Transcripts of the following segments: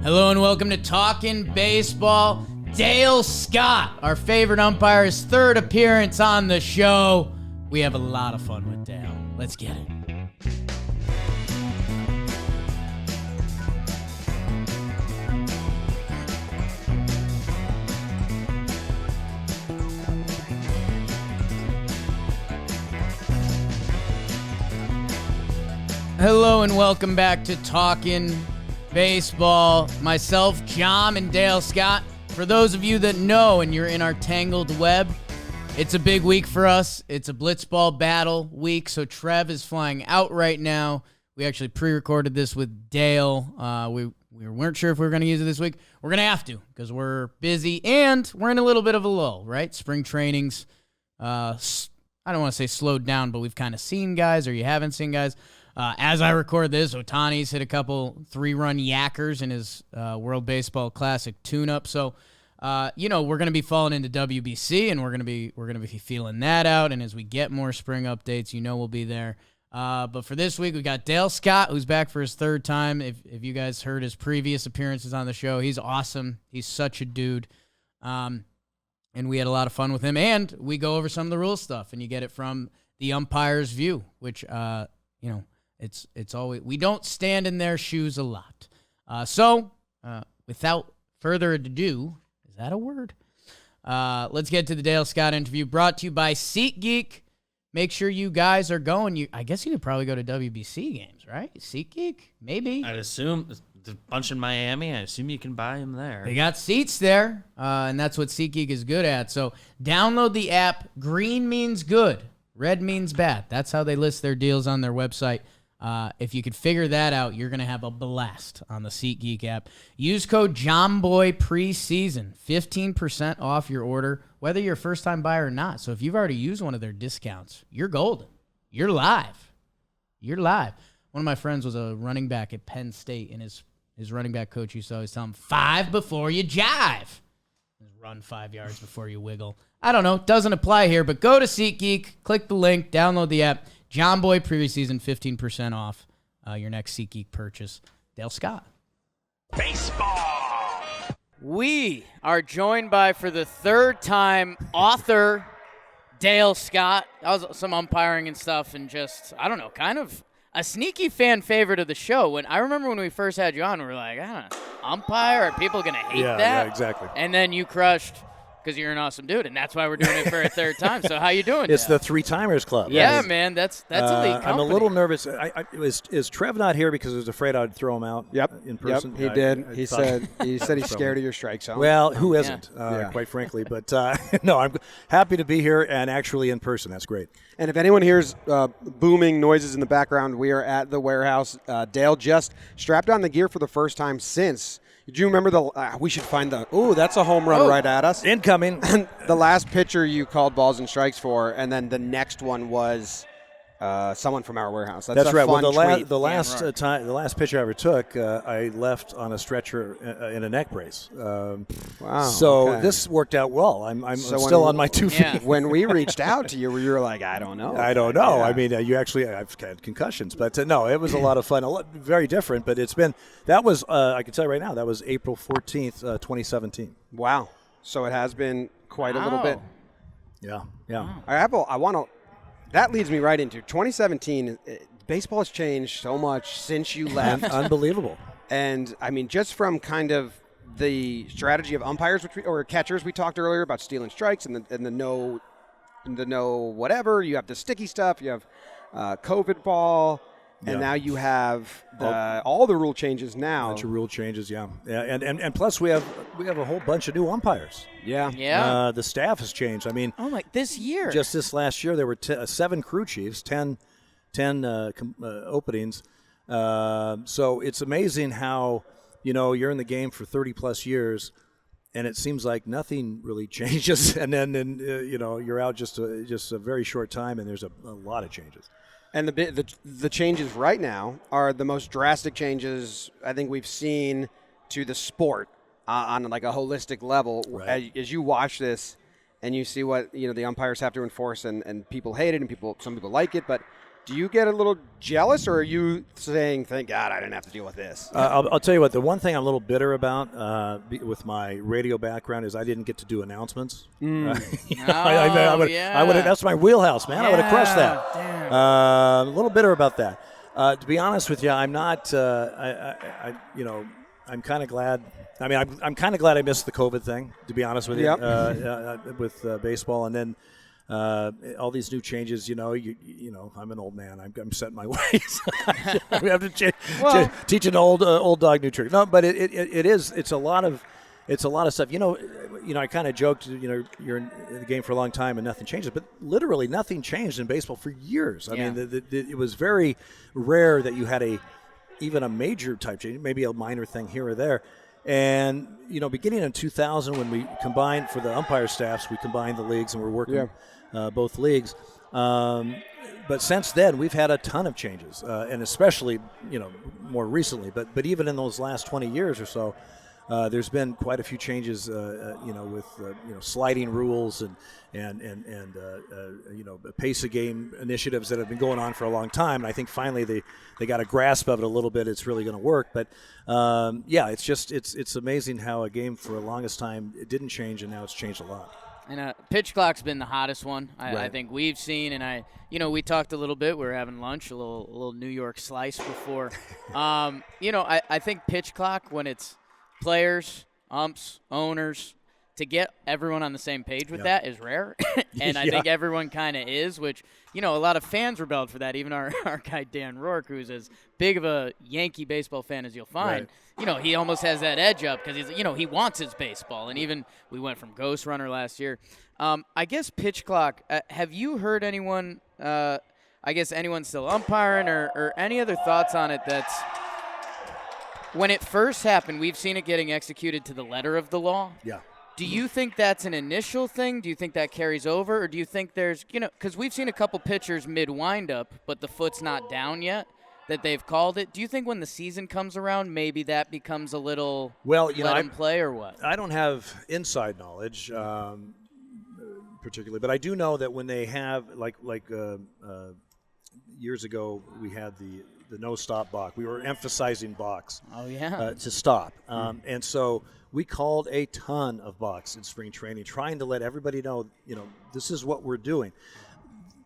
Hello and welcome to Talkin Baseball. Dale Scott, our favorite umpire's third appearance on the show. We have a lot of fun with Dale. Let's get it. Hello and welcome back to Talkin Baseball. Myself, John, and Dale Scott. For those of you that know and you're in our tangled web, it's a big week for us. It's a blitzball battle week, so Trev is flying out right now. We actually pre-recorded this with Dale. We weren't sure if we were going to use it this week. We're going to have to because we're busy and we're in a little bit of a lull, right? Spring trainings, I don't want to say slowed down, but we've kind of seen guys or you haven't seen guys. As I record this, Ohtani's hit a couple 3-run yackers in his World Baseball Classic tune-up. So, we're going to be falling into WBC, and we're going to be feeling that out. And as we get more spring updates, we'll be there. But for this week, we got Dale Scott, who's back for his third time. If you guys heard his previous appearances on the show, he's awesome. He's such a dude. And we had a lot of fun with him. And we go over some of the rule stuff, and you get it from the umpire's view, which It's always, we don't stand in their shoes a lot. So without further ado, is that a word? Let's get to the Dale Scott interview brought to you by SeatGeek. Make sure you guys are going. I guess you could probably go to WBC games, right? SeatGeek? Maybe. I'd assume there's a bunch in Miami. I assume you can buy them there. They got seats there, and that's what SeatGeek is good at. So download the app. Green means good. Red means bad. That's how they list their deals on their website. If you could figure that out, you're going to have a blast on the SeatGeek app. Use code JOHNBOYPRESEASON, 15% off your order, whether you're a first-time buyer or not. So if you've already used one of their discounts, you're golden. You're live. You're live. One of my friends was a running back at Penn State, and his running back coach used to always tell him, 5 before you jive. Run 5 yards before you wiggle. I don't know. Doesn't apply here, but go to SeatGeek, click the link, download the app. John Boy Preseason, 15% off your next SeatGeek purchase. Dale Scott. Baseball. We are joined by, for the third time, author Dale Scott. That was some umpiring and stuff and just, I don't know, kind of a sneaky fan favorite of the show. I remember when we first had you on, we were like, umpire? Are people going to hate that? Yeah, exactly. And then you crushed because you're an awesome dude, and that's why we're doing it for a third time. So how you doing? It's Dale? the Three-Timers Club. Yeah, man, that's elite company. I'm a little nervous. Is Trev not here because he was afraid I'd throw him out? In person. Yep, he did. He said he's scared of your strike zone. Well, who isn't? Quite frankly, but no, I'm happy to be here and actually in person. That's great. And if anyone hears booming noises in the background, we are at the warehouse. Dale just strapped on the gear for the first time since. Do you remember we should find that's a home run right at us. Incoming. The last pitcher you called balls and strikes for, and then the next one was someone from our warehouse. That's right. Fun well, the last pitch I ever took, I left on a stretcher in a neck brace. Wow. So this worked out well. I'm still on my 2 feet. Yeah. When we reached out to you, you were like, I don't know. I don't know. Yeah. I mean, I've had concussions, but no, it was a lot of fun. Very different, but that was, I can tell you right now, that was April 14th, 2017. Wow. So it has been quite a little bit. Yeah. Wow. That leads me right into 2017. Baseball has changed so much since you left. Unbelievable. And, I mean, just from kind of the strategy of umpires or catchers we talked earlier about stealing strikes and the no whatever. You have the sticky stuff. You have COVID ball. And now you have all the rule changes now. A bunch of rule changes, yeah. And plus we have a whole bunch of new umpires. Yeah. The staff has changed. I mean, this year. Just this last year, there were 7 crew chiefs, 10 openings. So it's amazing how, you're in the game for 30-plus years, and it seems like nothing really changes. And then you're out just a very short time, and there's a lot of changes. And the changes right now are the most drastic changes I think we've seen to the sport on like a holistic level. Right. As you watch this and you see what the umpires have to enforce, and people hate it, and some people like it, but Do you get a little jealous, or are you saying, thank God I didn't have to deal with this? I'll tell you what, the one thing I'm a little bitter about with my radio background is I didn't get to do announcements. That's my wheelhouse, man. I would have crushed that. Damn. A little bitter about that. To be honest with you, I'm not. I'm kind of glad. I mean, I'm kind of glad I missed the COVID thing. To be honest with you, with baseball, and then. All these new changes, you know, I'm an old man. I'm set in my ways. We have to teach an old dog new tricks. No, but it's a lot of stuff. You know, I kind of joked. You know, you're in the game for a long time and nothing changes, but literally nothing changed in baseball for years. I mean, it was very rare that you had even a major type change, maybe a minor thing here or there. And, you know, beginning in 2000, when we combined for the umpire staffs, we combined the leagues and we're working both leagues. But since then, we've had a ton of changes, and especially, you know, more recently. But even in those last 20 years or so, there's been quite a few changes, with sliding rules and pace of game initiatives that have been going on for a long time. And I think finally they got a grasp of it a little bit. It's really going to work. But it's amazing how a game for the longest time it didn't change, and now it's changed a lot. And pitch clock's been the hottest one I think we've seen. And we talked a little bit. We were having lunch, a little New York slice before. I think pitch clock, when it's players, umps, owners, to get everyone on the same page with that is rare. And I think everyone kind of is, which, a lot of fans rebelled for that. Even our guy Dan Rourke, who's as big of a Yankee baseball fan as you'll find, he almost has that edge up because he wants his baseball. And even we went from Ghost Runner last year. I guess pitch clock, have you heard anyone, anyone still umpiring or any other thoughts on it that's, when it first happened, we've seen it getting executed to the letter of the law. Yeah. Do you think that's an initial thing? Do you think that carries over? Or do you think there's, because we've seen a couple pitchers mid-windup, but the foot's not down yet, that they've called it. Do you think when the season comes around, maybe that becomes a little let them play or what? I don't have inside knowledge particularly, but I do know that when they have, years ago, we had the no-stop balk. We were emphasizing balks to stop. And so we called a ton of balks in spring training, trying to let everybody know, this is what we're doing.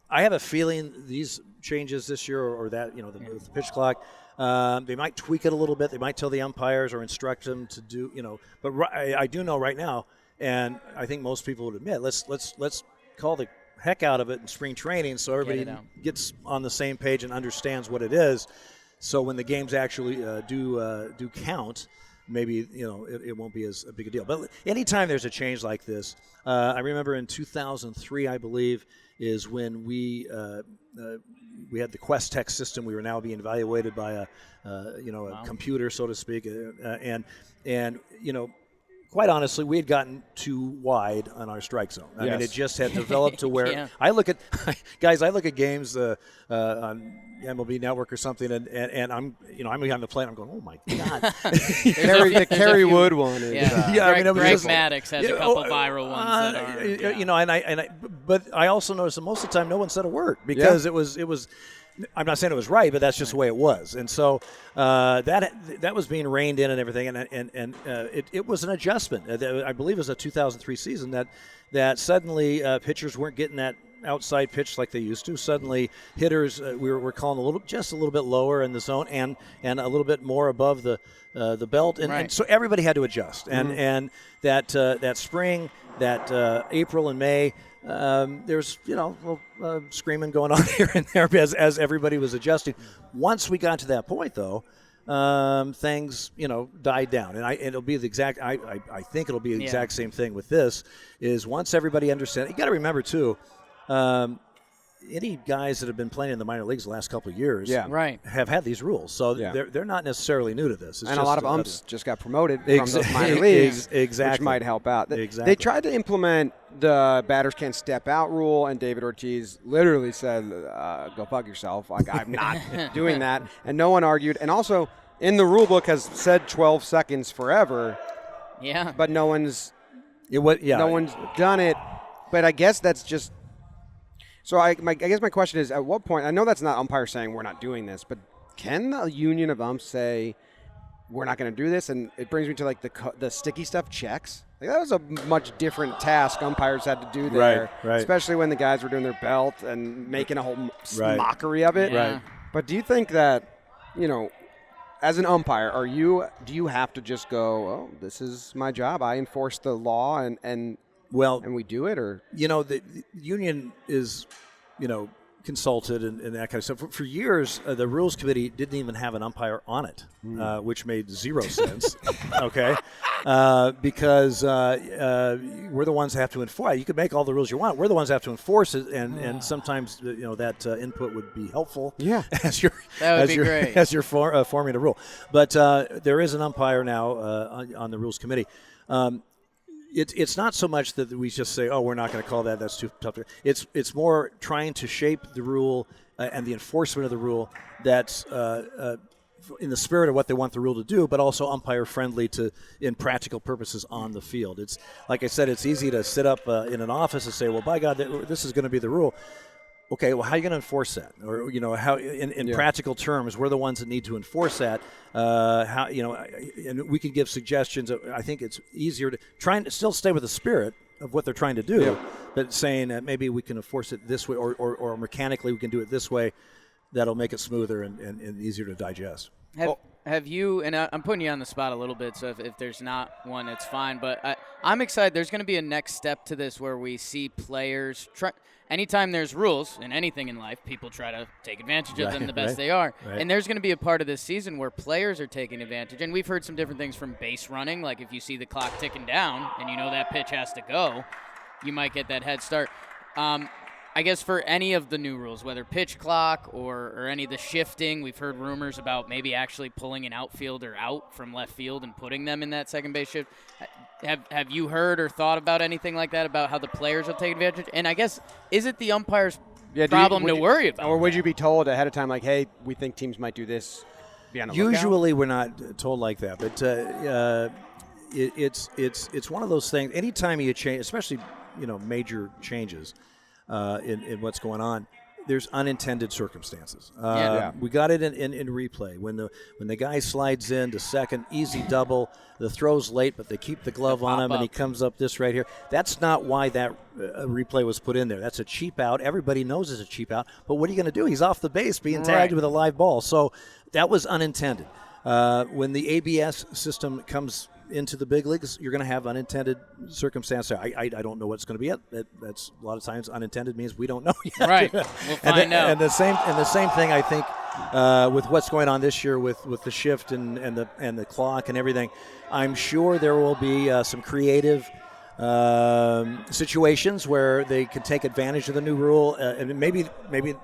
I have a feeling these changes this year or that, the pitch clock, they might tweak it a little bit. They might tell the umpires or instruct them to do, but I do know right now, and I think most people would admit, let's call the heck out of it in spring training so everybody gets on the same page and understands what it is. So when the games actually do count, maybe it won't be as a big a deal. But anytime there's a change like this, I remember in 2003, I believe, is when we had the Quest Tech system. We were now being evaluated by a computer, so to speak, and quite honestly, we had gotten too wide on our strike zone. I mean, it just had developed to where I look at games on MLB Network or something, and I'm on the plane. I'm going, oh my God! The Kerry Wood one. Greg Maddox has a couple viral ones. But I also noticed that most of the time, no one said a word because it was. I'm not saying it was right, but that's just the way it was. And so that was being reined in and everything, and it was an adjustment. I believe it was a 2003 season that suddenly pitchers weren't getting that outside pitch like they used to. Suddenly hitters we're calling a little bit lower in the zone and a little bit more above the belt, and so everybody had to adjust. And that spring, that April and May. There's screaming going on here and there as everybody was adjusting. Once we got to that point, though, things died down, and it'll be the exact. I think it'll be the exact same thing with this. Is once everybody understands, you got to remember too. Any guys that have been playing in the minor leagues the last couple of years have had these rules. So they're not necessarily new to this. It's and a lot of umps just got promoted from those minor leagues, which might help out. They tried to implement the batters can't step out rule, and David Ortiz literally said, go fuck yourself. Like, I'm not doing that. And no one argued. And also, in the rule book has said 12 seconds forever. Yeah. But no one's done it. But I guess that's just So I guess my question is, at what point? I know that's not umpire saying we're not doing this, but can the union of umps say we're not going to do this? And it brings me to like the sticky stuff checks. Like that was a much different task umpires had to do there, right. Especially when the guys were doing their belt and making a whole mockery of it. Yeah. Right. But do you think that, as an umpire, do you have to just go, oh, this is my job, I enforce the law and we do it, or the union is consulted and that kind of stuff. For years, the rules committee didn't even have an umpire on it, which made zero sense. Okay, because we're the ones that have to enforce. You can make all the rules you want. We're the ones that have to enforce it, and sometimes that input would be helpful. Yeah, that would be great as you're forming a rule. But there is an umpire now on the rules committee. It's not so much that we just say, oh, we're not going to call that. That's too tough. It's more trying to shape the rule and the enforcement of the rule that's in the spirit of what they want the rule to do, but also umpire friendly in practical purposes on the field. It's like I said, it's easy to sit up in an office and say, well, by God, this is going to be the rule. Okay, well, how are you going to enforce that? Or how in practical terms, we're the ones that need to enforce that. And we can give suggestions. I think it's easier to try and still stay with the spirit of what they're trying to do, but saying that maybe we can enforce it this way, or mechanically we can do it this way. That'll make it smoother and easier to digest. Have you, and I'm putting you on the spot a little bit, so if there's not one, it's fine. But I'm excited. There's going to be a next step to this where we see players try. Anytime there's rules in anything in life, people try to take advantage of them the best they are. Right. And there's going to be a part of this season where players are taking advantage. And we've heard some different things from base running, like if you see the clock ticking down and you know that pitch has to go, you might get that head start. I guess for any of the new rules, whether pitch clock or any of the shifting, we've heard rumors about maybe actually pulling an outfielder out from left field and putting them in that second base shift. Have you heard or thought about anything like that, about how the players will take advantage? And I guess, is it the umpire's problem to worry about? Or would you be told ahead of time, like, hey, we think teams might do this? Be on the lookout? Usually we're not told like that, but it's one of those things. Anytime you change, especially major changes in what's going on, there's unintended circumstances. We got it in replay when the guy slides in to second, easy double, the throw's late, but they keep the glove on him and he comes up this right here. That's not why that replay was put in there. That's a cheap out. Everybody knows it's a cheap out, but what are you going to do? He's off the base being tagged with a live ball. So that was unintended. When the ABS system comes into the big leagues, you're going to have unintended circumstances. I don't know what's going to be it. That's a lot of times unintended means we don't know yet. Right, we'll find out. And the same thing I think with what's going on this year with the shift and the clock and everything. I'm sure there will be some creative situations where they can take advantage of the new rule, and maybe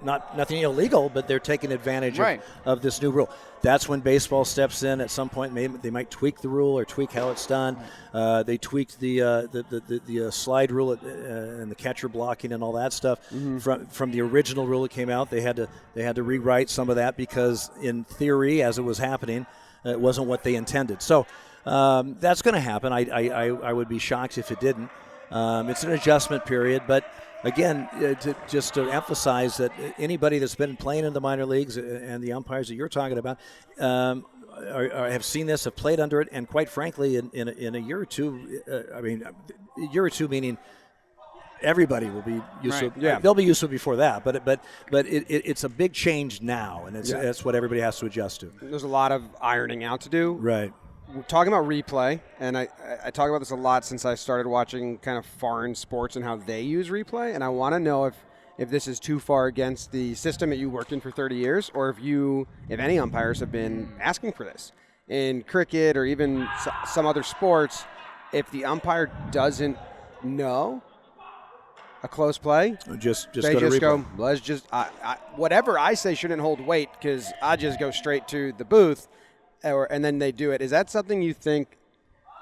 nothing illegal, but they're taking advantage of this new rule. That's when baseball steps in at some point. Maybe they might tweak the rule or tweak how it's done. They tweaked the slide rule and the catcher blocking and all that stuff from the original rule that came out. They had to rewrite some of that because in theory, as it was happening, it wasn't what they intended. So. That's going to happen. I would be shocked if it didn't. It's an adjustment period, but again, to emphasize that anybody that's been playing in the minor leagues and the umpires that you're talking about have seen this, have played under it, and quite frankly, in a year or two, a year or two meaning everybody will be used to it. Yeah. They'll be used to it before that, but it's a big change now, and that's what everybody has to adjust to. There's a lot of ironing out to do. Right. We're talking about replay, and I talk about this a lot since I started watching kind of foreign sports and how they use replay, and I want to know if this is too far against the system that you worked in for 30 years, or if any umpires have been asking for this. In cricket or even some other sports, if the umpire doesn't know a close play, they go just go, let's just whatever I say shouldn't hold weight because I just go straight to the booth. And then they do it. Is that something you think,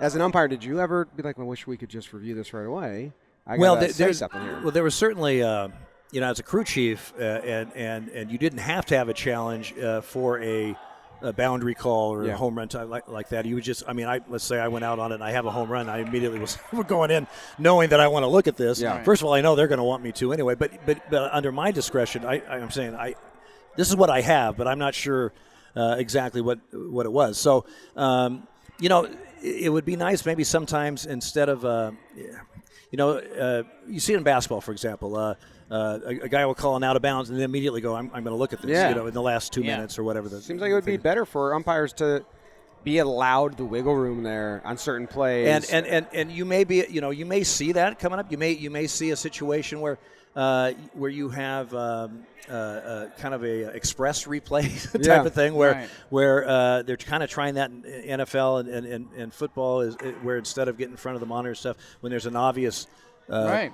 as an umpire, did you ever be like, well, I wish we could just review this right away? There's something here. Well, there was certainly, as a crew chief, and you didn't have to have a challenge for a a boundary call or a home run type like that. You would just, let's say I went out on it and I have a home run. I immediately was going in knowing that I want to look at this. Yeah. First of all, I know they're going to want me to anyway, but under my discretion, I'm saying this is what I have, but I'm not sure exactly what it was. So, it would be nice maybe sometimes instead of, you see it in basketball, for example, a guy will call an out of bounds and then immediately go, I'm going to look at this, in the last 2 minutes or whatever. Seems like it would be better for umpires to be allowed the wiggle room there on certain plays. And you may be, you may see that coming up. You may see a situation where you have kind of a express replay type of thing where they're kind of trying that in NFL and football is where instead of getting in front of the monitor stuff, when there's an obvious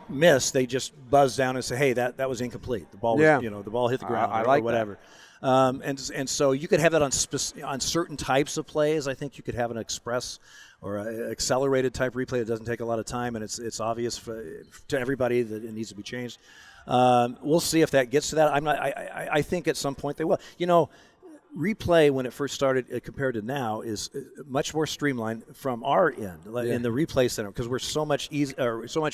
miss, they just buzz down and say, hey, that was incomplete. The ball was, the ball hit the ground or whatever. And so you could have that on certain types of plays. I think you could have an express or an accelerated type replay that doesn't take a lot of time and it's obvious to everybody that it needs to be changed. We'll see if that gets to that. I think at some point they will. Replay when it first started compared to now is much more streamlined from our end in the replay center because we're so much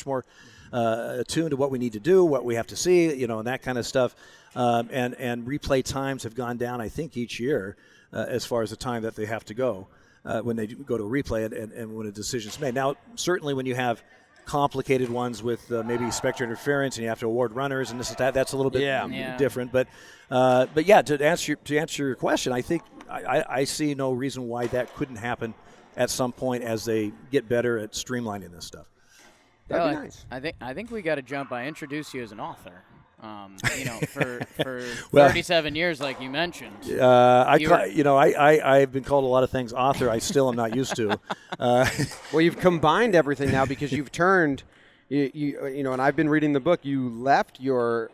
more attuned to what we need to do, what we have to see, and that kind of stuff. And replay times have gone down, I think, each year as far as the time that they have to go when they go to a replay and when a decision's made. Now, certainly when you have complicated ones with maybe specter interference and you have to award runners and this and that, that's a little bit different. But to answer your question, I think I see no reason why that couldn't happen at some point as they get better at streamlining this stuff. That'd be nice. I think we got to jump. I introduced you as an author. For 37 years, like you mentioned. I've been called a lot of things. Author, I still am not used to. Well, you've combined everything now because you've turned, and I've been reading the book. You left your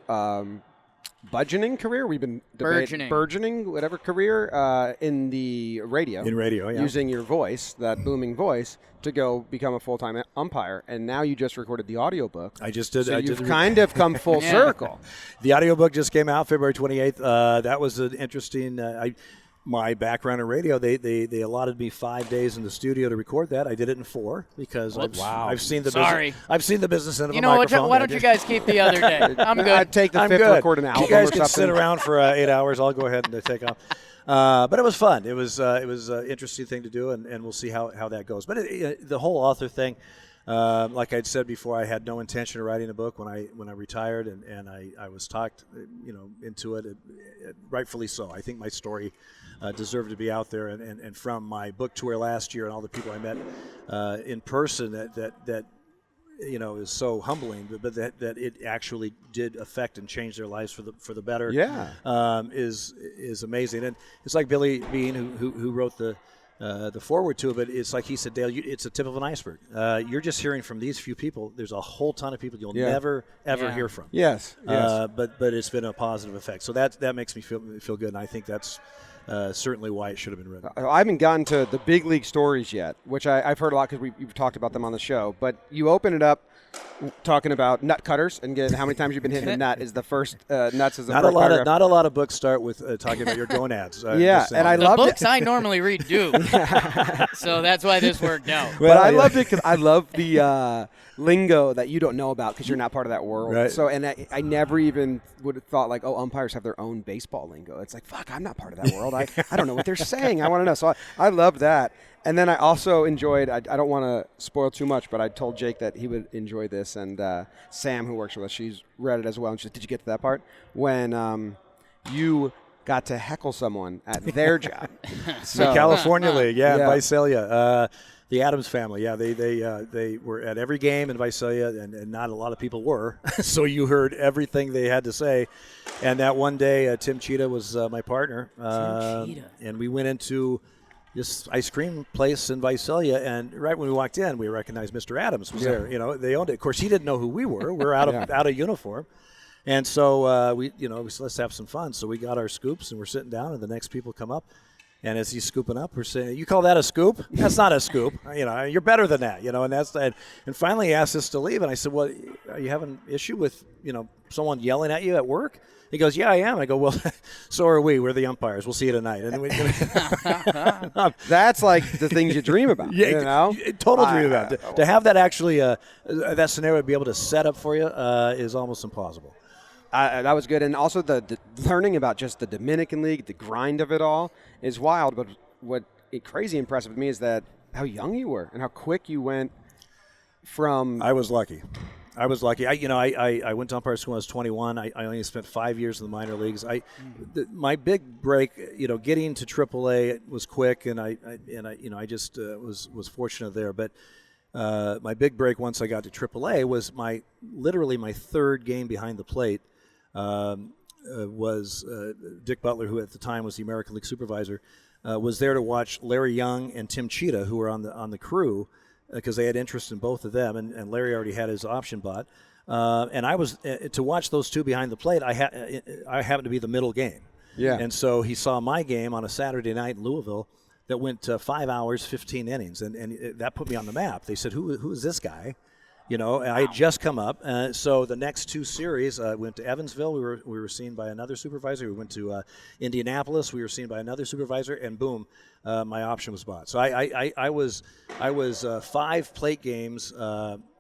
burgeoning career. We've been burgeoning, whatever career in the radio. In radio, yeah. Using your voice, that booming voice, to go become a full-time umpire. And now you just recorded the audiobook. I just did. So you've kind of come full circle. The audiobook just came out February 28th. That was an interesting. My background in radio, they allotted me 5 days in the studio to record that. I did it in 4 because I've seen the business. I've seen the business end of a microphone. Why don't you guys keep the other day? I'm good. I'd take the 5th record an album. You guys or can something. sit around for 8 hours. I'll go ahead and take off. But it was fun. It was an interesting thing to do, and we'll see how that goes. But the whole author thing, like I'd said before, I had no intention of writing a book when I retired, and I was talked into it, rightfully so. I think my story deserved to be out there, and from my book tour last year and all the people I met in person that is so humbling, but that it actually did affect and change their lives for the better. Is amazing. And it's like Billy Bean who wrote the foreword to it, but it's like he said, Dale, it's a tip of an iceberg. You're just hearing from these few people. There's a whole ton of people you'll never ever hear from. Yes. But it's been a positive effect. So that makes me feel good, and I think that's certainly why it should have been written. I haven't gotten to the big league stories yet, which I've heard a lot because you've talked about them on the show. But you open it up talking about nut cutters and how many times you've been hitting a nut is the first nuts is the not first a lot paragraph. Not a lot of books start with talking about your gonads. And I the loved books it. I normally read do, so that's why this worked out. But I loved it because I love the lingo that you don't know about because you're not part of that world. Right. So, and I never even would have thought like, oh, umpires have their own baseball lingo. It's like, fuck, I'm not part of that world. I don't know what they're saying. I want to know. So I love that. And then I also enjoyed, I don't want to spoil too much, but I told Jake that he would enjoy this. And Sam, who works with us, she's read it as well. And she said, did you get to that part? When you got to heckle someone at their job. So, the California League, in Visalia. The Adams family, they were at every game in Visalia, and not a lot of people were. So you heard everything they had to say. And that one day, Tim Cheetah was my partner. And we went into this ice cream place in Visalia, and right when we walked in, we recognized Mr. Adams was there. They owned it. Of course, he didn't know who we were. We're out of uniform. And so we said, let's have some fun. So we got our scoops, and we're sitting down, and the next people come up. And as he's scooping up, we're saying, "You call that a scoop? That's not a scoop. You're better than that." And finally he asked us to leave, and I said, "Well, are you having an issue with someone yelling at you at work?" He goes, "Yeah, I am." And I go, "Well, so are we. We're the umpires. We'll see you tonight." And That's like the things you dream about. Total dream about it. To have that actually, that scenario to be able to set up for you is almost impossible. That was good. And also the learning about just the Dominican League, the grind of it all is wild. But what crazy impressive with me is that how young you were and how quick you went from. I was lucky. I went to umpire school when I was 21. I only spent 5 years in the minor leagues. My big break, getting to AAA was quick, and I just was fortunate there. But my big break once I got to AAA was literally my third game behind the plate. Was Dick Butler, who at the time was the American League supervisor, was there to watch Larry Young and Tim Cheetah, who were on the crew, because they had interest in both of them, and Larry already had his option bought. And I was to watch those two behind the plate. I happened to be the middle game. Yeah. And so he saw my game on a Saturday night in Louisville that went 5 hours, 15 innings, and that put me on the map. They said, "Who is this guy?" And I had just come up. So the next two series, went to Evansville. We were seen by another supervisor. We went to Indianapolis. We were seen by another supervisor, and boom, my option was bought. So I was 5 plate games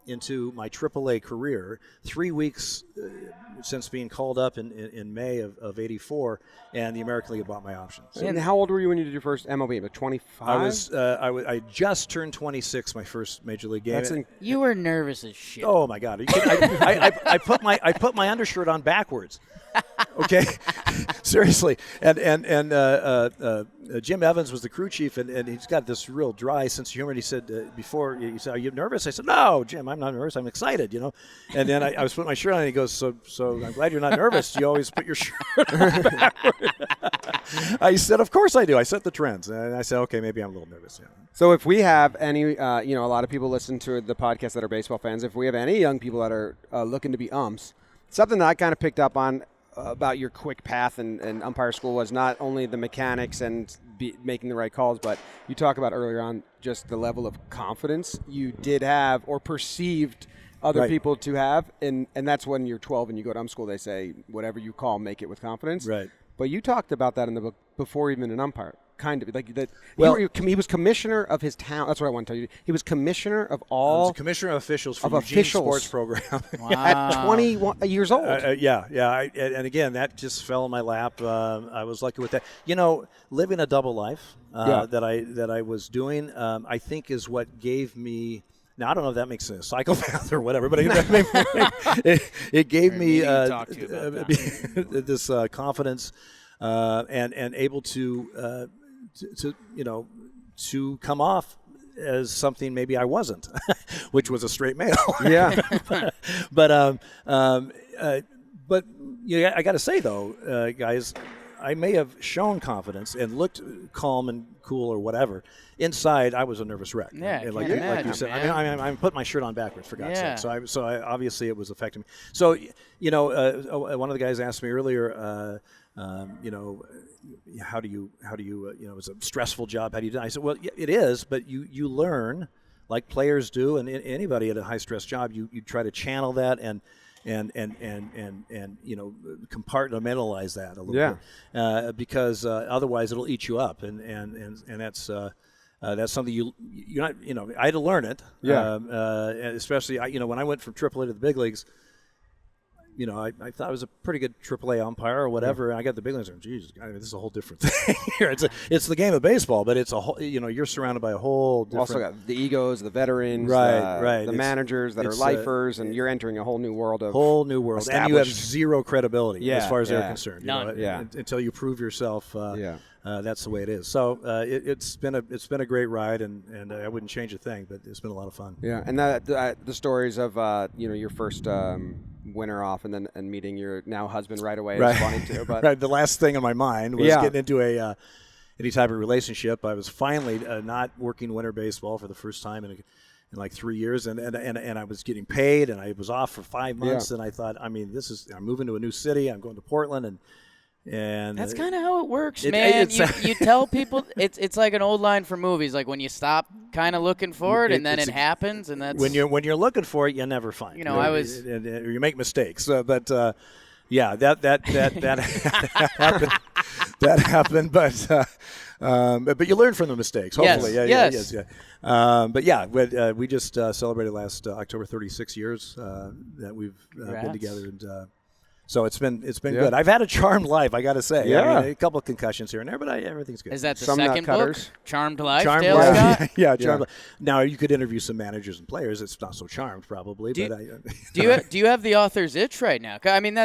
into my AAA career, 3 weeks since being called up in May of '84, and the American League bought my options. And how old were you when you did your first MLB? About 25? I just turned 26, my first major league game. You were nervous as shit. Oh my God! I put my undershirt on backwards. Okay, seriously. And Jim Evans was the crew chief, and he's got this real dry sense of humor. And he said before, he said, "Are you nervous?" I said, "No, Jim, I'm not nervous. I'm excited." And then I was putting my shirt on, and he goes, "So I'm glad you're not nervous. You always put your shirt on backwards." I said, "Of course I do. I set the trends." And I said, "Okay, maybe I'm a little nervous." Yeah. So if we have any, a lot of people listen to the podcast that are baseball fans. If we have any young people that are looking to be umps, something that I kind of picked up on about your quick path and umpire school was not only the mechanics and making the right calls, but you talk about earlier on just the level of confidence you did have or perceived other people to have. And that's when you're 12 and you go to ump school, they say, whatever you call, make it with confidence. Right. But you talked about that in the book before even an umpire. Kind of like that. Well, he was commissioner of his town. That's what I want to tell you. He was commissioner of all. I was commissioner of officials for Eugene Sports Program. Wow. At 21 years old. Yeah. And again, that just fell in my lap. I was lucky with that. Living a double life that I was doing, I think is what gave me. Now I don't know if that makes sense, psychopath or whatever, but it gave me this confidence and able to come off as something maybe I wasn't, which was a straight male. Yeah. but I got to say though, guys, I may have shown confidence and looked calm and cool or whatever. Inside, I was a nervous wreck. Yeah, like you said. man. I'm putting my shirt on backwards for God's sake. So obviously it was affecting me. So one of the guys asked me earlier. How do you it's a stressful job. How do you do it? I said, well, it is, but you learn like players do, and anybody at a high stress job, you try to channel that and compartmentalize that a little bit, because otherwise it'll eat you up, and that's something you're not, I had to learn it. Especially when I went from AAA to the big leagues. I thought I was a pretty good AAA umpire or whatever, and I got the big leagues. And Jesus, this is a whole different thing here. It's the game of baseball, but it's a whole. You're surrounded by a whole different. Also got the egos, the veterans, right. The managers that are lifers, and you're entering a whole new world of and you have zero credibility as far as they're concerned. None. Until you prove yourself. That's the way it is. So it's been a great ride, and I wouldn't change a thing. But it's been a lot of fun. Yeah, and the stories of your first winter off, and then meeting your now husband right away is funny too. But right, the last thing on my mind was getting into any type of relationship. I was finally not working winter baseball for the first time in like 3 years, and I was getting paid, and I was off for 5 months, and I thought, I'm moving to a new city. I'm going to Portland, and And That's kind of how it works, it- man. it's- You tell people it's like an old line from movies, like when you stop kind of looking for it, and then it happens, and that's when you're looking for it, you never find. You know, I was you make mistakes, but yeah, that happened. That happened, but you learn from the mistakes. Hopefully, Yes. But yeah, we just celebrated last October 36 years that we've been together, and so it's been good. I've had a charmed life, I got to say. Yeah. I mean, a couple of concussions here and there, but everything's good. Is that the Some second book? nut-cutters. Charmed Life, Charmed Dale life. Scott? Yeah, charmed life. Now you could interview some managers and players. It's not so charmed, probably. Do but you have the author's itch right now? 'Cause, I mean,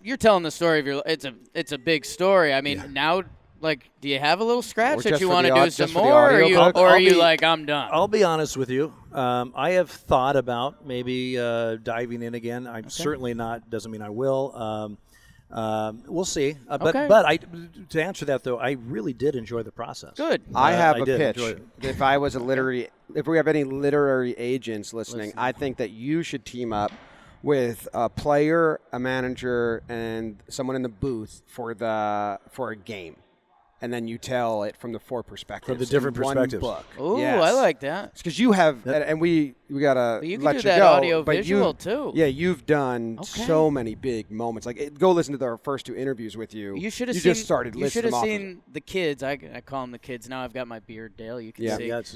you're telling the story of your. It's a big story. I mean, now. Like, do you have a little scratch Or that just you for want to the do some just for the more, audio book? or are you like, I'm done? I'll be honest with you. I have thought about maybe diving in again. I'm certainly not. Doesn't mean I will. We'll see. But to answer that though, I really did enjoy the process. Good. I have a did pitch. enjoy it. If we have any literary agents listening, I think that you should team up with a player, a manager, and someone in the booth for a game, and then you tell it from the four perspectives. From the different in one perspectives. book. Ooh, Yes. I like that. Because you have, and we gotta But you can let do you that go. audio but visual, too. Yeah, you've done Okay. so many big moments. Like, go listen to our first two interviews with you. You should have You seen. just started You listing should have them off. seen the kids. I call them the kids. Now I've got my beard, Dale. You can Yeah. see. Yeah, it's,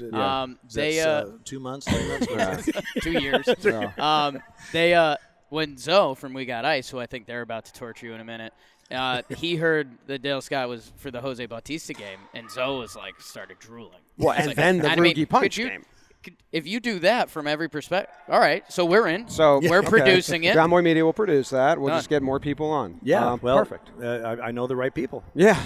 They 2 months, 3 months. 2 years. Yeah. They when Zoe from We Got Ice, who I think they're about to torture you in a minute, he heard that Dale Scott was for the Jose Bautista game, and Zoe was like started drooling. Well, He's and like, then the I mean, Loogie Punch could you- game. If you do that from every perspective, all right. So we're in. So we're okay. producing it. John Boy Media will produce that. We'll Done. just get more people on. Yeah, well, perfect. I know the right people. Yeah.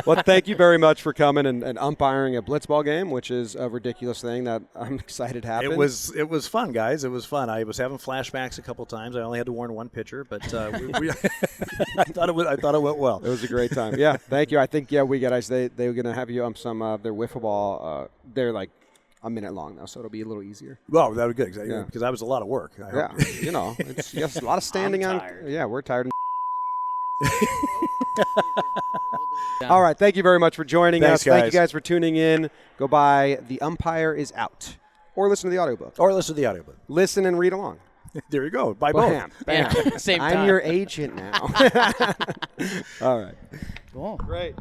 Well, thank you very much for coming and umpiring a blitzball game, which is a ridiculous thing that I'm excited happened. It was fun, guys. It was fun. I was having flashbacks a couple times. I only had to warn one pitcher, but I thought it went well. It was a great time. Yeah, thank you. I think We Got Ice. They were gonna have you some of their wiffle ball. They're like a minute long though, so it'll be a little easier. Well, that was good because Yeah. that was a lot of work. I Yeah, hope. it's just a lot of standing I'm on. tired. Yeah, we're tired. All right, thank you very much for joining Thanks, us. Thank you guys. guys for tuning in. Go buy The Umpire is Out, or listen to the audiobook. Or listen to the audiobook. Listen and read along. There you go. Buy both. Bam, Yeah, bam. same time. I'm your agent now. All right. Cool. Great.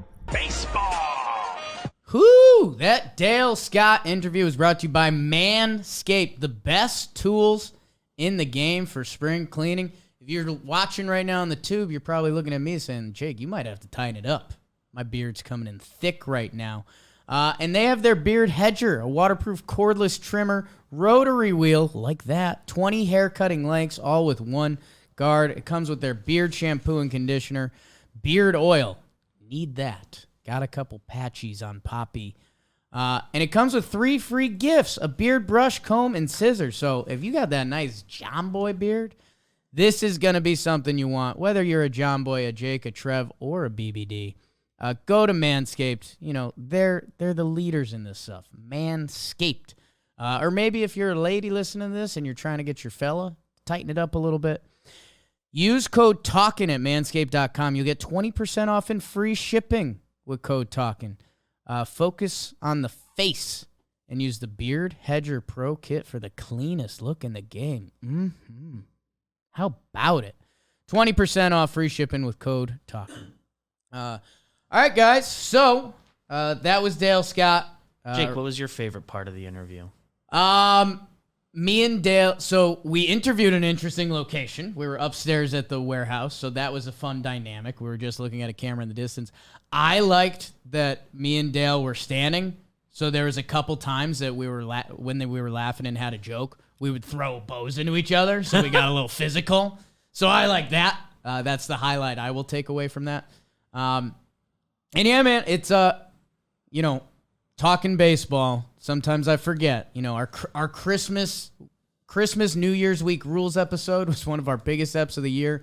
Whoo! That Dale Scott interview was brought to you by Manscaped, the best tools in the game for spring cleaning. If you're watching right now on the tube, you're probably looking at me saying, Jake, you might have to tighten it up. My beard's coming in thick right now. And they have their Beard Hedger, a waterproof cordless trimmer, rotary wheel like that, 20 hair cutting lengths, all with one guard. It comes with their beard shampoo and conditioner, beard oil. Need that. Got a couple patchies on Poppy. And it comes with 3 free gifts, a beard brush, comb, and scissors. So if you got that nice John Boy beard, this is going to be something you want, whether you're a John Boy, a Jake, a Trev, or a BBD. Go to Manscaped. You know, they're the leaders in this stuff. Manscaped. Or maybe if you're a lady listening to this and you're trying to get your fella, tighten it up a little bit. Use code TALKIN at manscaped.com. You'll get 20% off and free shipping with code TALKIN. Focus on the face and use the Beard Hedger Pro Kit for the cleanest look in the game. Mm-hmm. How about it? 20% off, free shipping with code TALKIN. All right, guys. So that was Dale Scott. Jake, what was your favorite part of the interview? Me and Dale, so we interviewed an interesting location. We were upstairs at the warehouse, so that was a fun dynamic. We were just looking at a camera in the distance. I liked that me and Dale were standing, so there was a couple times that we were when we were laughing and had a joke, we would throw bows into each other, so we got a little physical. So I like that. That's the highlight I will take away from that. And yeah, man, it's talking baseball. Sometimes I forget. You know, our Christmas New Year's Week rules episode was one of our biggest eps of the year.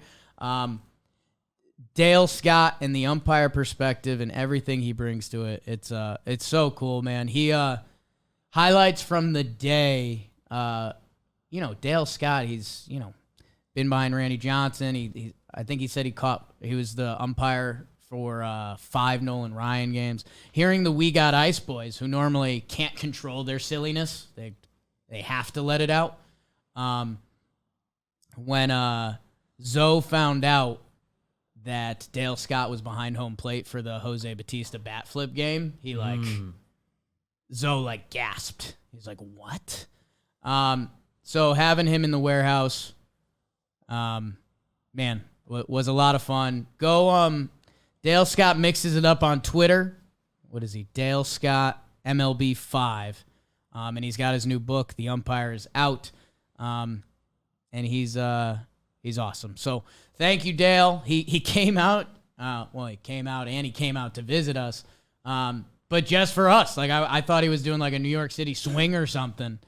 Dale Scott and the umpire perspective and everything he brings to it. It's so cool, man. He highlights from the day. Dale Scott. He's been behind Randy Johnson. I think he said he was the umpire for 5 Nolan Ryan games. Hearing the We Got Ice boys, who normally can't control their silliness, they have to let it out. When Zoe found out that Dale Scott was behind home plate for the Jose Bautista bat flip game, Zoe gasped. He's like, what? So having him in the warehouse, man, was a lot of fun. Go, Dale Scott mixes it up on Twitter. What is he? Dale Scott MLB 5. And he's got his new book, The Umpire, is out. And he's awesome. So thank you, Dale. He came out. He came out and he came out to visit us. But just for us. I thought he was doing a New York City swing or something.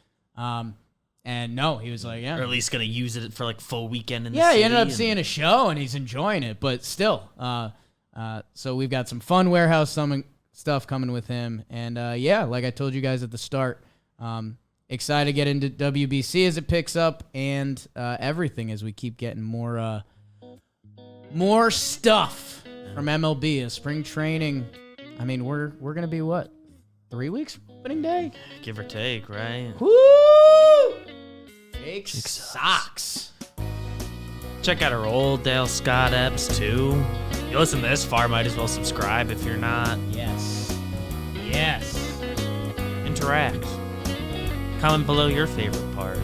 And no, he was like, yeah. Or at least going to use it for full weekend in the city. Yeah, he ended up and seeing a show and he's enjoying it. But still, so we've got some fun warehouse stuff coming with him. And like I told you guys at the start, excited to get into WBC as it picks up and everything as we keep getting more stuff from MLB as spring training. I mean, we're going to be 3 weeks from opening day? give or take, right? Woo! Jake socks. Check out our old Dale Scott eps too. You listen this far, might as well subscribe if you're not. Yes. Interact. Comment below your favorite part.